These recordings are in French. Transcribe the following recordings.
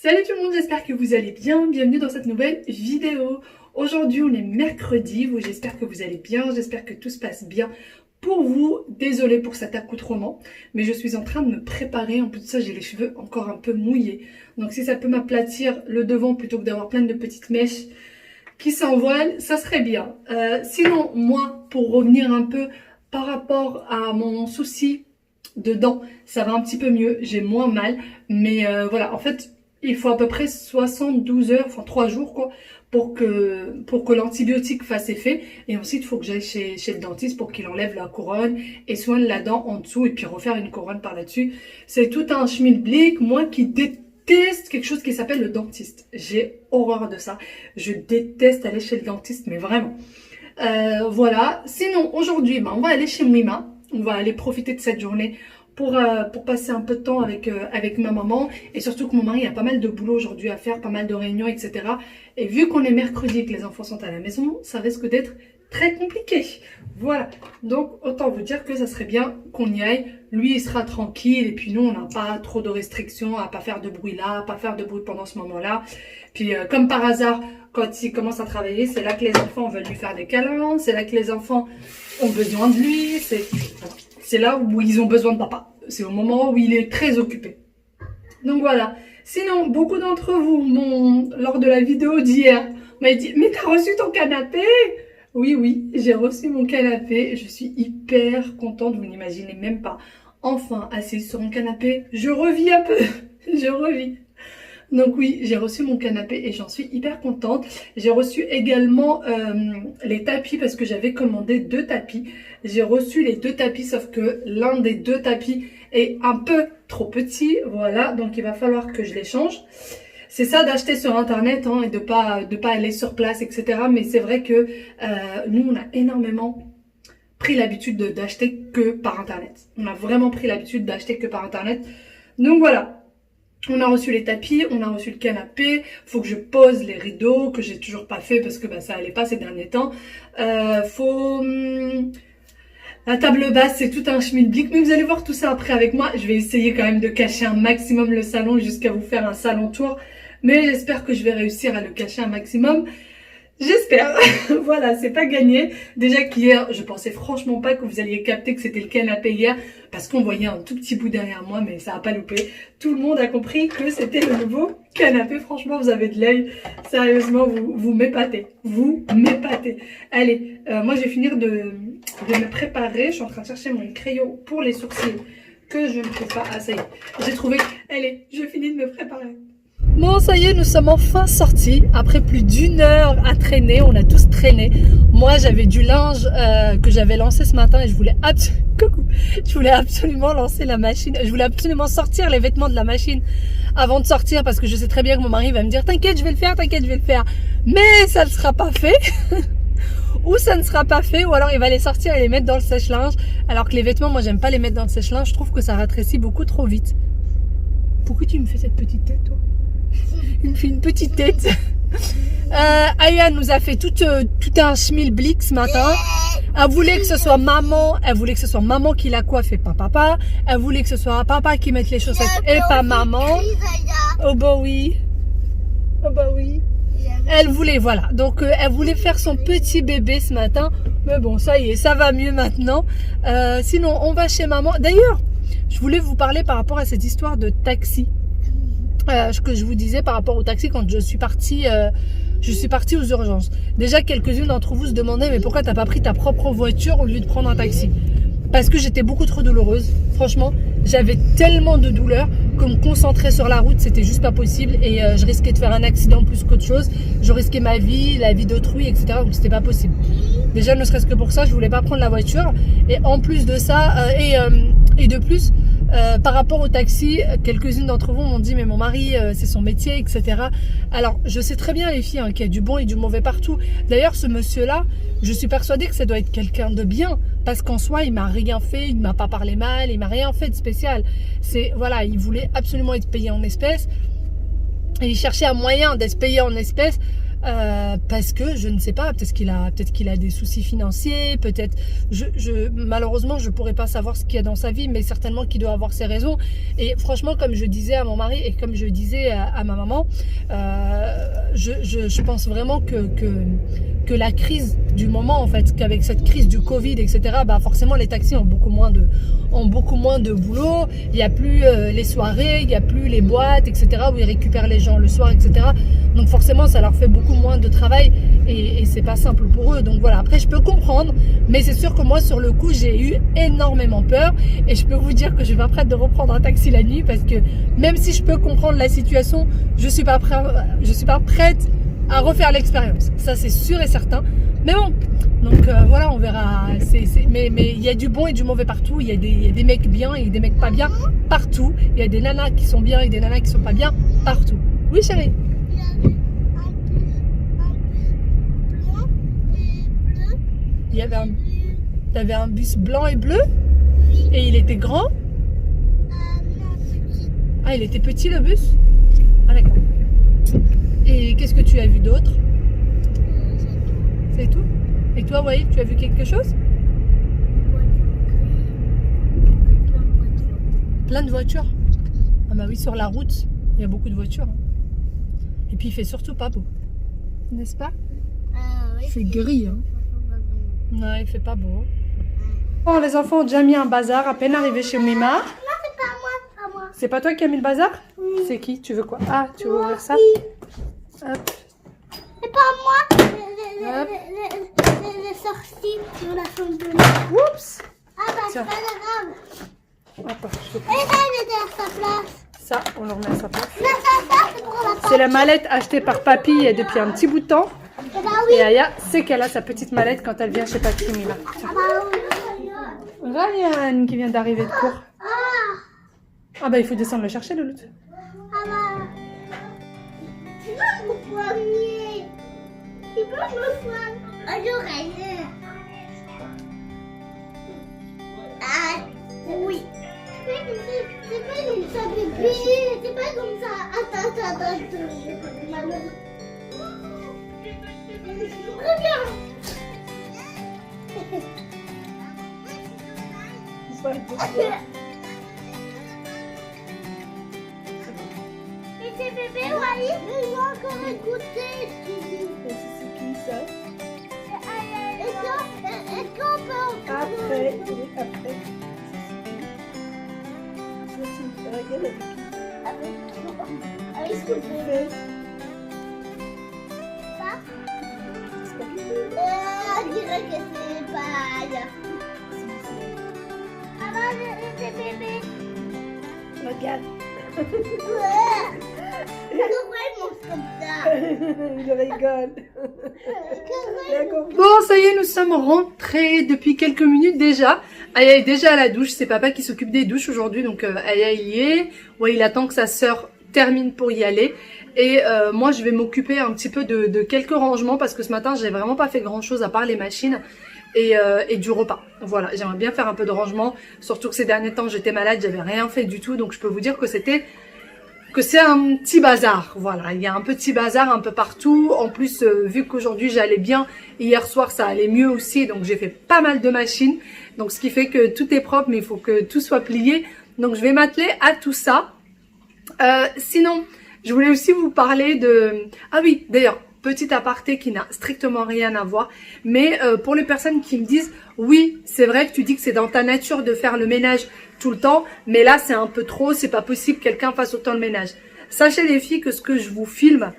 Salut tout le monde, j'espère que vous allez bien, bienvenue dans cette nouvelle vidéo. Aujourd'hui on est mercredi, j'espère que vous allez bien, j'espère que tout se passe bien pour vous. Désolée pour cet accoutrement, mais je suis en train de me préparer, en plus de ça j'ai les cheveux encore un peu mouillés. Donc si ça peut m'aplatir le devant plutôt que d'avoir plein de petites mèches qui s'envolent, ça serait bien. Sinon moi, pour revenir un peu par rapport à mon souci de dents, ça va un petit peu mieux, j'ai moins mal, mais voilà, en fait il faut à peu près 72 heures, enfin 3 jours quoi, pour que l'antibiotique fasse effet. Et ensuite, il faut que j'aille chez le dentiste pour qu'il enlève la couronne et soigne la dent en dessous et puis refaire une couronne par là-dessus. C'est tout un schmilblick, moi qui déteste quelque chose qui s'appelle le dentiste. J'ai horreur de ça. Je déteste aller chez le dentiste, mais vraiment. Voilà. Sinon, aujourd'hui, on va aller chez Mima. On va aller profiter de cette journée pour passer un peu de temps avec ma maman, et surtout que mon mari a pas mal de boulot aujourd'hui à faire, pas mal de réunions, etc. Et vu qu'on est mercredi et que les enfants sont à la maison, ça risque d'être très compliqué. Voilà, donc autant vous dire que ça serait bien qu'on y aille. Lui il sera tranquille et puis nous on n'a pas trop de restrictions à pas faire de bruit là, à pas faire de bruit pendant ce moment-là. Puis comme par hasard, quand il commence à travailler, c'est là que les enfants veulent lui faire des câlins, c'est là que les enfants ont besoin de lui, c'est là où ils ont besoin de papa. C'est au moment où il est très occupé. Donc voilà. Sinon, beaucoup d'entre vous lors de la vidéo d'hier, m'ont dit « Mais t'as reçu ton canapé ?» Oui, j'ai reçu mon canapé. Je suis hyper contente, vous n'imaginez même pas. Enfin, assise sur mon canapé, je revis un peu. Je revis. Donc oui, j'ai reçu mon canapé et j'en suis hyper contente. J'ai reçu également les tapis parce que j'avais commandé 2 tapis. J'ai reçu les 2 tapis, sauf que l'un des 2 tapis est un peu trop petit. Voilà, donc il va falloir que je les change. C'est ça d'acheter sur internet et de pas aller sur place, etc. Mais c'est vrai que nous, on a énormément pris l'habitude d'acheter que par internet. On a vraiment pris l'habitude d'acheter que par internet. Donc voilà. On a reçu les tapis, on a reçu le canapé, faut que je pose les rideaux, que j'ai toujours pas fait parce que ça allait pas ces derniers temps. La table basse, c'est tout un schmilblick, mais vous allez voir tout ça après avec moi. Je vais essayer quand même de cacher un maximum le salon jusqu'à vous faire un salon tour, mais j'espère que je vais réussir à le cacher un maximum. J'espère. Voilà, c'est pas gagné. Déjà qu'hier, je pensais franchement pas que vous alliez capter que c'était le canapé hier, parce qu'on voyait un tout petit bout derrière moi, mais ça a pas loupé. Tout le monde a compris que c'était le nouveau canapé. Franchement, vous avez de l'œil. Sérieusement, vous m'épatez. Vous m'épatez. Allez, moi je vais finir de me préparer. Je suis en train de chercher mon crayon pour les sourcils que je ne trouve pas. Ah, ça y est, j'ai trouvé. Allez, je finis de me préparer. Bon, ça y est, nous sommes enfin sortis. Après plus d'1 heure à traîner, on a tous traîné. Moi, j'avais du linge que j'avais lancé ce matin et je voulais absolument lancer la machine. Je voulais absolument sortir les vêtements de la machine avant de sortir parce que je sais très bien que mon mari va me dire « T'inquiète, je vais le faire, t'inquiète, je vais le faire. » Mais ça ne sera pas fait. Ou ça ne sera pas fait, ou alors il va les sortir et les mettre dans le sèche-linge. Alors que les vêtements, moi, j'aime pas les mettre dans le sèche-linge. Je trouve que ça rétrécit beaucoup trop vite. Pourquoi tu me fais cette petite tête, toi ? Il me fait une petite tête. Aya nous a fait tout un schmilblick ce matin. Elle voulait que ce soit maman. Elle voulait que ce soit maman qui la coiffe et pas papa. Elle voulait que ce soit papa qui mette les chaussettes et pas maman. Oh bah oui. Oh bah oui. Elle voulait, voilà. Donc elle voulait faire son petit bébé ce matin. Mais bon, ça y est, ça va mieux maintenant. Sinon, on va chez maman. D'ailleurs, je voulais vous parler par rapport à cette histoire de taxi. Ce que je vous disais par rapport au taxi quand je suis partie aux urgences. Déjà, quelques-unes d'entre vous se demandaient mais pourquoi t'as pas pris ta propre voiture au lieu de prendre un taxi? Parce que j'étais beaucoup trop douloureuse. Franchement, j'avais tellement de douleurs que me concentrer sur la route, c'était juste pas possible et je risquais de faire un accident plus qu'autre chose. Je risquais ma vie, la vie d'autrui, etc. Donc c'était pas possible. Déjà, ne serait-ce que pour ça, je voulais pas prendre la voiture. Et en plus de ça, et de plus, par rapport au taxi, quelques-unes d'entre vous m'ont dit mais mon mari c'est son métier, etc. Alors je sais très bien les filles qu'il y a du bon et du mauvais partout. D'ailleurs ce monsieur là, je suis persuadée que ça doit être quelqu'un de bien parce qu'en soi il m'a rien fait, il m'a pas parlé mal, il m'a rien fait de spécial. C'est voilà, il voulait absolument être payé en espèces et il cherchait un moyen d'être payé en espèces parce que je ne sais pas, peut-être qu'il a des soucis financiers, peut-être, malheureusement, je pourrais pas savoir ce qu'il y a dans sa vie, mais certainement qu'il doit avoir ses raisons. Et franchement, comme je disais à mon mari et comme je disais à ma maman, je pense vraiment que la crise du moment, en fait, qu'avec cette crise du Covid, etc., bah forcément les taxis ont beaucoup moins de boulot. Il n'y a plus les soirées, il n'y a plus les boîtes, etc., où ils récupèrent les gens le soir, etc. Donc forcément, ça leur fait beaucoup moins de travail et c'est pas simple pour eux. Donc voilà, après je peux comprendre, mais c'est sûr que moi sur le coup, j'ai eu énormément peur et je peux vous dire que je suis pas prête de reprendre un taxi la nuit parce que même si je peux comprendre la situation, je suis pas prête à refaire l'expérience. Ça c'est sûr et certain. Mais bon, donc voilà, on verra. Mais il y a du bon et du mauvais partout. Il y a des mecs bien et des mecs pas bien partout. Il y a des nanas qui sont bien et des nanas qui sont pas bien partout. Oui chérie. T'avais un bus blanc et bleu et il était grand. Ah, il était petit le bus. Ah d'accord. Et qu'est-ce que tu as vu d'autre? C'est tout? Et toi, Waïd, tu as vu quelque chose? Plein de voitures. Ah bah oui, sur la route, il y a beaucoup de voitures. Et puis il fait surtout pas beau. N'est-ce pas? Il fait gris. Hein. Non, il fait pas beau. Bon, les enfants ont déjà mis un bazar à peine arrivés chez Mima. Non, c'est pas moi, c'est pas moi. C'est pas toi qui as mis le bazar? Oui. C'est qui? Tu veux quoi? Ah, tu veux ouvrir ça? Oui. Hop. C'est pas moi. Hop. Les sorties sur la chambre de moi. Oups. Ah bah c'est Tiens. pas grave. Hop, je vais- Et elle était à sa place. Ça, on le remet à sa place. Mais ça, c'est pour la C'est la mallette achetée par Papy depuis un petit bout de temps. Ah bah oui. Et Aya sait qu'elle a sa petite mallette quand elle vient chez Papy Mima. Tiens. Ah bah oui. Ryan qui vient d'arriver de cours. Ah. Ah bah il faut descendre le chercher le l'autre. Ah bah. Tu peux me soigner. Tu peux me soigner. Ah, j'aurais. Ah, oui. C'est pas comme ça, bébé. C'est pas comme ça. Attends. Malheureux. Regarde. Et c'est bébé, Wally. Il va encore écouter. C'est qui ça? Est-ce qu'on peut Après. Regarde avec ce que tu fais ça? On dirait que c'est pas. Ah bah, c'est bébé. Regarde. Pourquoi il mange comme ça? Il rigole. Bon, ça y est, nous sommes rentrés depuis quelques minutes déjà. Aya est déjà à la douche. C'est papa qui s'occupe des douches aujourd'hui. Donc, Aya, il y est. Ouais, il attend que sa sœur termine pour y aller. Et moi, je vais m'occuper un petit peu de quelques rangements parce que ce matin, j'ai vraiment pas fait grand-chose à part les machines et du repas. Voilà, j'aimerais bien faire un peu de rangement. Surtout que ces derniers temps, j'étais malade, j'avais rien fait du tout. Donc, je peux vous dire que c'est un petit bazar. Voilà, il y a un petit bazar un peu partout. En plus, vu qu'aujourd'hui j'allais bien, hier soir ça allait mieux aussi, donc j'ai fait pas mal de machines. Donc ce qui fait que tout est propre, mais il faut que tout soit plié. Donc je vais m'atteler à tout ça. Sinon, je voulais aussi vous parler de... Ah oui, d'ailleurs, petit aparté qui n'a strictement rien à voir. Mais pour les personnes qui me disent, oui, c'est vrai que tu dis que c'est dans ta nature de faire le ménage tout le temps, mais là c'est un peu trop, c'est pas possible que quelqu'un fasse autant le ménage. Sachez les filles que ce que je vous filme,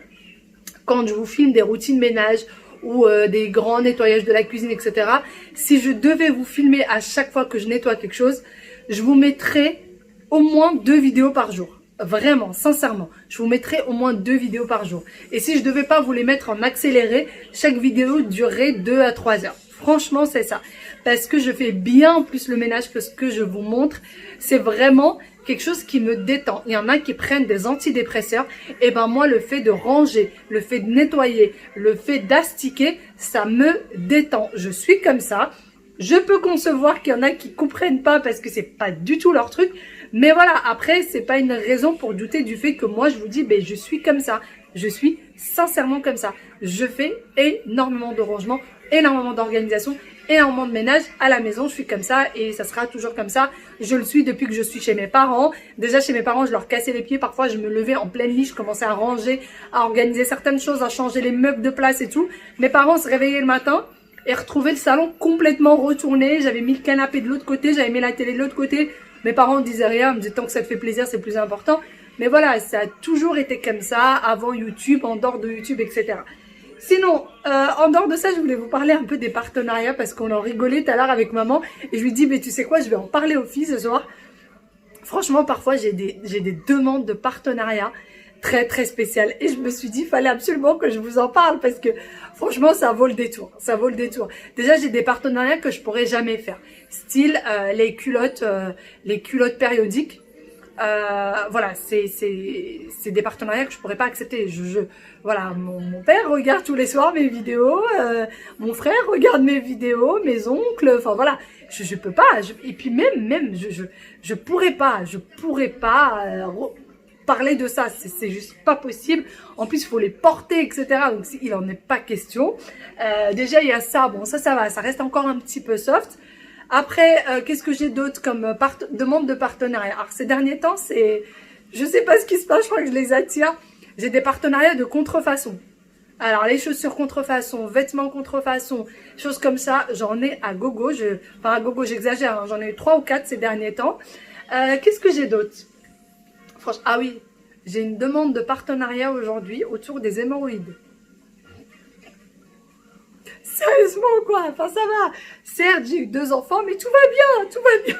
quand je vous filme des routines ménage ou des grands nettoyages de la cuisine, etc. Si je devais vous filmer à chaque fois que je nettoie quelque chose, je vous mettrais au moins 2 vidéos par jour. Vraiment, sincèrement, je vous mettrai au moins 2 vidéos par jour. Et si je devais pas vous les mettre en accéléré, chaque vidéo durerait 2 à 3 heures. Franchement, c'est ça. Parce que je fais bien plus le ménage que ce que je vous montre. C'est vraiment quelque chose qui me détend. Il y en a qui prennent des antidépresseurs. Et ben moi, le fait de ranger, le fait de nettoyer, le fait d'astiquer, ça me détend. Je suis comme ça. Je peux concevoir qu'il y en a qui comprennent pas parce que c'est pas du tout leur truc. Mais voilà, après, c'est pas une raison pour douter du fait que moi, je vous dis, ben, je suis comme ça. Je suis sincèrement comme ça. Je fais énormément de rangement, énormément d'organisation, énormément de ménage à la maison. Je suis comme ça et ça sera toujours comme ça. Je le suis depuis que je suis chez mes parents. Déjà chez mes parents, je leur cassais les pieds. Parfois, je me levais en pleine nuit, je commençais à ranger, à organiser certaines choses, à changer les meubles de place et tout. Mes parents se réveillaient le matin et retrouvaient le salon complètement retourné. J'avais mis le canapé de l'autre côté, j'avais mis la télé de l'autre côté. Mes parents ne disaient rien, me disaient tant que ça te fait plaisir, c'est le plus important. Mais voilà, ça a toujours été comme ça, avant YouTube, en dehors de YouTube, etc. Sinon, en dehors de ça, je voulais vous parler un peu des partenariats parce qu'on en rigolait tout à l'heure avec maman. Et je lui dis, mais tu sais quoi, je vais en parler aux filles ce soir. Franchement, parfois, j'ai des demandes de partenariat très, très spéciales. Et je me suis dit, il fallait absolument que je vous en parle parce que franchement, ça vaut le détour. Ça vaut le détour. Déjà, j'ai des partenariats que je pourrais jamais faire. Style les culottes périodiques. Voilà, c'est des partenariats que je pourrais pas accepter. Voilà, mon père regarde tous les soirs mes vidéos, mon frère regarde mes vidéos, mes oncles, enfin voilà, je peux pas. Et puis même, je pourrais pas parler de ça. C'est juste pas possible. En plus, il faut les porter, etc. Donc, il en est pas question. Déjà, il y a ça. Bon, ça va, ça reste encore un petit peu soft. Après, qu'est-ce que j'ai d'autre comme demande de partenariat? Alors, ces derniers temps, je sais pas ce qui se passe, je crois que je les attire. J'ai des partenariats de contrefaçon. Alors, les chaussures contrefaçon, vêtements contrefaçon, choses comme ça, j'en ai à gogo. Enfin, à gogo, j'exagère, hein, j'en ai eu 3 ou 4 ces derniers temps. Qu'est-ce que j'ai d'autre? Franchement, ah oui, j'ai une demande de partenariat aujourd'hui autour des hémorroïdes. Sérieusement quoi, enfin ça va. Certes, j'ai eu 2 enfants, mais tout va bien, tout va bien.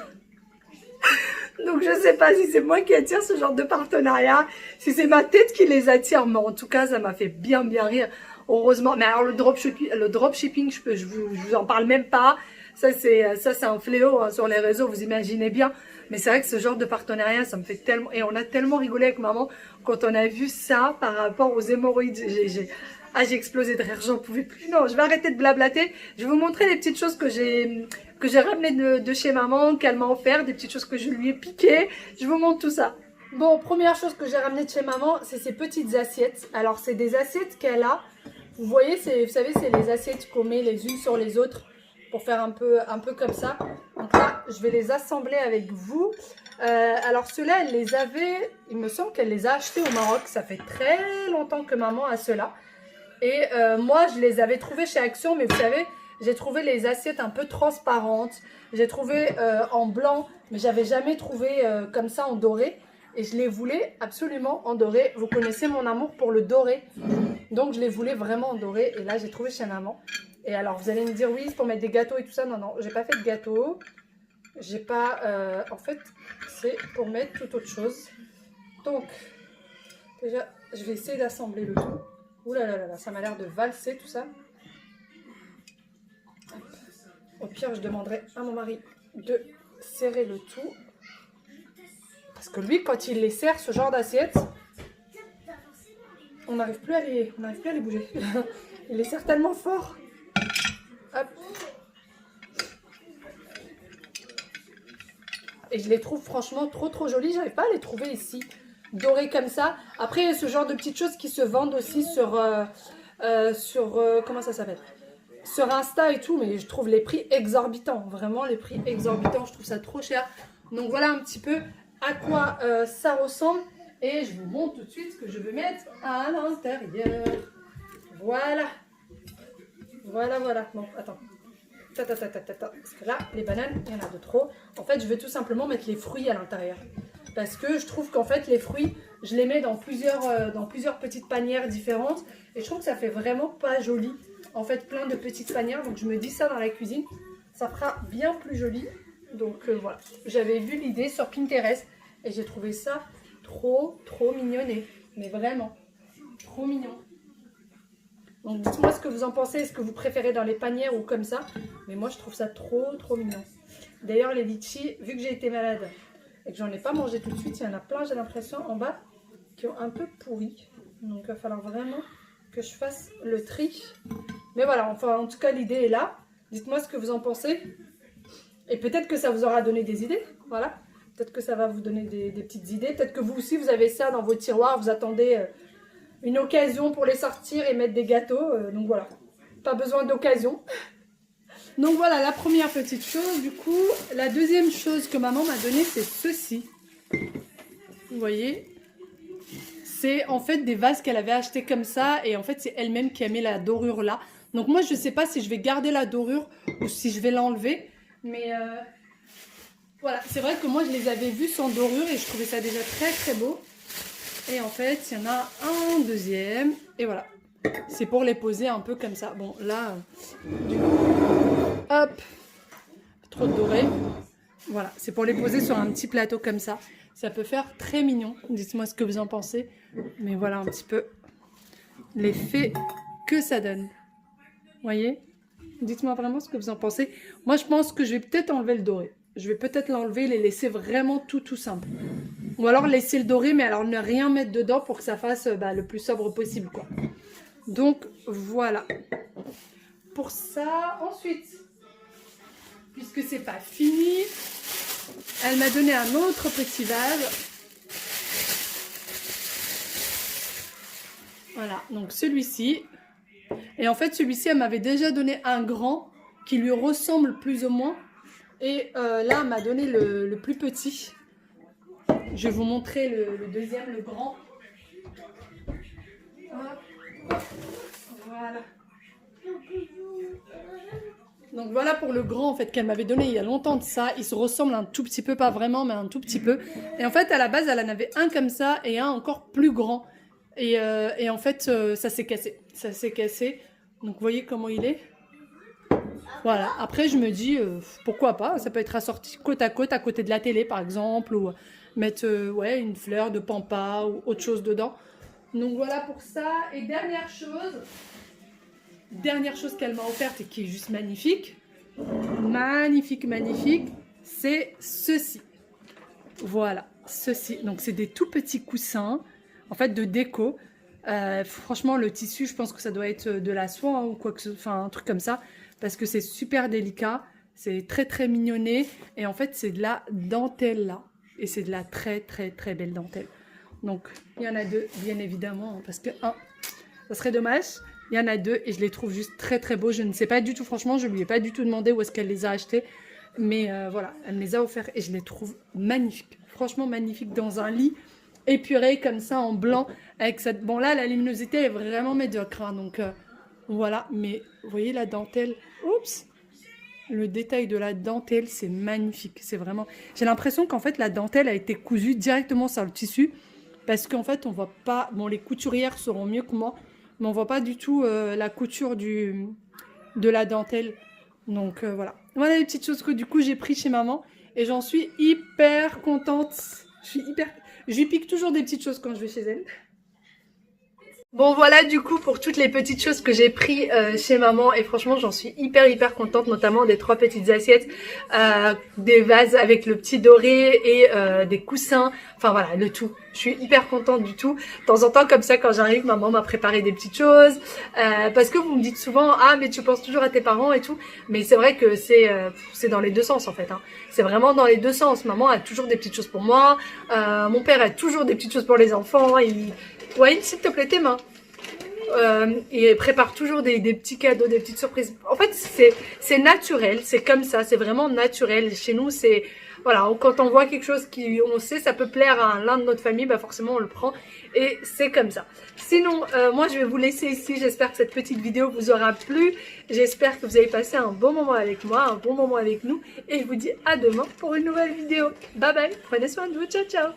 Donc je sais pas si c'est moi qui attire ce genre de partenariat, si c'est ma tête qui les attire, mais en tout cas ça m'a fait bien rire. Heureusement, mais alors le dropshipping, je vous en parle même pas. Ça c'est un fléau hein, sur les réseaux, vous imaginez bien. Mais c'est vrai que ce genre de partenariat, ça me fait tellement, et on a tellement rigolé avec maman quand on a vu ça par rapport aux hémorroïdes. J'ai explosé de rire, j'en pouvais plus. Non, je vais arrêter de blablater. Je vais vous montrer les petites choses que j'ai ramenées de chez maman, qu'elle m'a offert, des petites choses que je lui ai piquées. Je vous montre tout ça. Bon, première chose que j'ai ramenée de chez maman, c'est ces petites assiettes. Alors, c'est des assiettes qu'elle a. Vous voyez, vous savez, c'est les assiettes qu'on met les unes sur les autres pour faire un peu comme ça. Donc là, je vais les assembler avec vous. Alors, ceux-là, elle les avait, il me semble qu'elle les a achetés au Maroc. Ça fait très longtemps que maman a ceux-là. Et moi, je les avais trouvés chez Action, mais vous savez, j'ai trouvé les assiettes un peu transparentes. J'ai trouvé en blanc, mais j'avais jamais trouvé comme ça en doré. Et je les voulais absolument en doré. Vous connaissez mon amour pour le doré. Donc, je les voulais vraiment en doré. Et là, j'ai trouvé chez maman. Et alors, vous allez me dire, oui, c'est pour mettre des gâteaux et tout ça. Non, non, j'ai pas fait de gâteau. J'ai pas... en fait, c'est pour mettre toute autre chose. Donc, déjà, je vais essayer d'assembler le tout. Ouh là là là, ça m'a l'air de valser tout ça. Au pire, je demanderai à mon mari de serrer le tout. Parce que lui, quand il les sert, ce genre d'assiette, on n'arrive plus à les bouger. Il les sert tellement fort. Hop. Et je les trouve franchement trop jolies. J'arrive pas à les trouver ici. Doré comme ça. Après, il y a ce genre de petites choses qui se vendent aussi sur comment ça s'appelle, sur Insta et tout, mais je trouve les prix exorbitants. Vraiment, les prix exorbitants. Je trouve ça trop cher. Donc, voilà un petit peu à quoi ça ressemble. Et je vous montre tout de suite ce que je vais mettre à l'intérieur. Voilà. Voilà. Non, attends. Parce que là, les bananes, il y en a de trop. En fait, je vais tout simplement mettre les fruits à l'intérieur. Parce que je trouve qu'en fait, les fruits, je les mets dans plusieurs petites panières différentes. Et je trouve que ça fait vraiment pas joli. En fait, plein de petites panières. Donc, je me dis ça dans la cuisine. Ça fera bien plus joli. Donc, voilà. J'avais vu l'idée sur Pinterest. Et j'ai trouvé ça trop mignonné. Mais vraiment, trop mignon. Donc, dites-moi ce que vous en pensez. Est-ce que vous préférez dans les panières ou comme ça? Mais moi, je trouve ça trop mignon. D'ailleurs, les litchis, vu que j'ai été malade et que j'en ai pas mangé tout de suite, il y en a plein, j'ai l'impression, en bas, qui ont un peu pourri. Donc, il va falloir vraiment que je fasse le tri. Mais voilà, enfin, en tout cas, l'idée est là. Dites-moi ce que vous en pensez. Et peut-être que ça vous aura donné des idées. Voilà. Peut-être que ça va vous donner des petites idées. Peut-être que vous aussi, vous avez ça dans vos tiroirs. Vous attendez une occasion pour les sortir et mettre des gâteaux. Donc voilà, pas besoin d'occasion. Donc voilà la première petite chose. Du coup, la deuxième chose que maman m'a donnée, c'est ceci. Vous voyez, c'est en fait des vases qu'elle avait achetés comme ça. Et en fait, c'est elle-même qui a mis la dorure là. Donc moi, je ne sais pas si je vais garder la dorure ou si je vais l'enlever. Mais voilà, c'est vrai que moi, je les avais vus sans dorure et je trouvais ça déjà très très beau. Et en fait, il y en a un deuxième. Et voilà, c'est pour les poser un peu comme ça. Bon, là, hop, trop de doré. Voilà, c'est pour les poser sur un petit plateau comme ça. Ça peut faire très mignon. Dites-moi ce que vous en pensez. Mais voilà un petit peu l'effet que ça donne. Vous voyez? Dites-moi vraiment ce que vous en pensez. Moi, je pense que je vais peut-être enlever le doré. Je vais peut-être l'enlever et les laisser vraiment tout simple. Ou alors laisser le doré, mais alors ne rien mettre dedans pour que ça fasse le plus sobre possible, quoi. Donc, voilà. Pour ça, ensuite, puisque c'est pas fini, elle m'a donné un autre petit vase. Voilà, donc celui-ci. Et en fait, celui-ci, elle m'avait déjà donné un grand qui lui ressemble plus ou moins. Et là, elle m'a donné le plus petit. Je vais vous montrer le deuxième, le grand. Voilà. Donc voilà pour le grand en fait qu'elle m'avait donné il y a longtemps de ça. Il se ressemble un tout petit peu, pas vraiment, mais un tout petit peu. Et en fait, à la base, elle en avait un comme ça et un encore plus grand. Et en fait, ça s'est cassé. Ça s'est cassé. Donc vous voyez comment il est. Voilà. Après, je me dis, pourquoi pas. Ça peut être assorti côte à côté de la télé par exemple. Ou mettre une fleur de pampa ou autre chose dedans. Donc voilà pour ça. Et dernière chose qu'elle m'a offerte et qui est juste magnifique. Magnifique. C'est ceci. Voilà, ceci. Donc c'est des tout petits coussins, en fait de déco. Franchement, le tissu, je pense que ça doit être de la soie ou quoi que ce soit, enfin un truc comme ça. Parce que c'est super délicat. C'est très mignonné. Et en fait, c'est de la dentelle là. Et c'est de la très belle dentelle. Donc, il y en a deux, bien évidemment, parce que un, ça serait dommage. Il y en a deux et je les trouve juste très beaux. Je ne sais pas du tout, franchement, je ne lui ai pas du tout demandé où est-ce qu'elle les a achetés. Mais voilà, elle me les a offerts et je les trouve magnifiques. Franchement, magnifiques dans un lit épuré comme ça en blanc. Avec cette... Bon là, la luminosité est vraiment médiocre. Hein, donc voilà, mais vous voyez la dentelle. Oups! Le détail de la dentelle, c'est magnifique. C'est vraiment... J'ai l'impression qu'en fait, la dentelle a été cousue directement sur le tissu. Parce qu'en fait, on voit pas... Bon, les couturières sauront mieux que moi. Mais on voit pas du tout la couture de la dentelle. Donc voilà. Voilà les petites choses que du coup j'ai pris chez maman. Et j'en suis hyper contente. Je lui pique toujours des petites choses quand je vais chez elle. Bon voilà du coup pour toutes les petites choses que j'ai pris chez maman et franchement j'en suis hyper contente, notamment des 3 petites assiettes, des vases avec le petit doré et des coussins, enfin voilà le tout. Je suis hyper contente du tout. De temps en temps comme ça quand j'arrive, maman m'a préparé des petites choses parce que vous me dites souvent ah mais tu penses toujours à tes parents et tout, mais c'est vrai que c'est dans les deux sens en fait. Hein. C'est vraiment dans les deux sens. Maman a toujours des petites choses pour moi, mon père a toujours des petites choses pour les enfants. Ouais, s'il te plaît, tes mains. Et prépare toujours des petits cadeaux, des petites surprises. En fait, c'est naturel, c'est comme ça, c'est vraiment naturel. Chez nous, c'est... Voilà, quand on voit quelque chose on sait ça peut plaire à l'un de notre famille, bah forcément on le prend. Et c'est comme ça. Sinon, moi je vais vous laisser ici. J'espère que cette petite vidéo vous aura plu. J'espère que vous avez passé un bon moment avec moi, un bon moment avec nous. Et je vous dis à demain pour une nouvelle vidéo. Bye bye, prenez soin de vous, ciao ciao.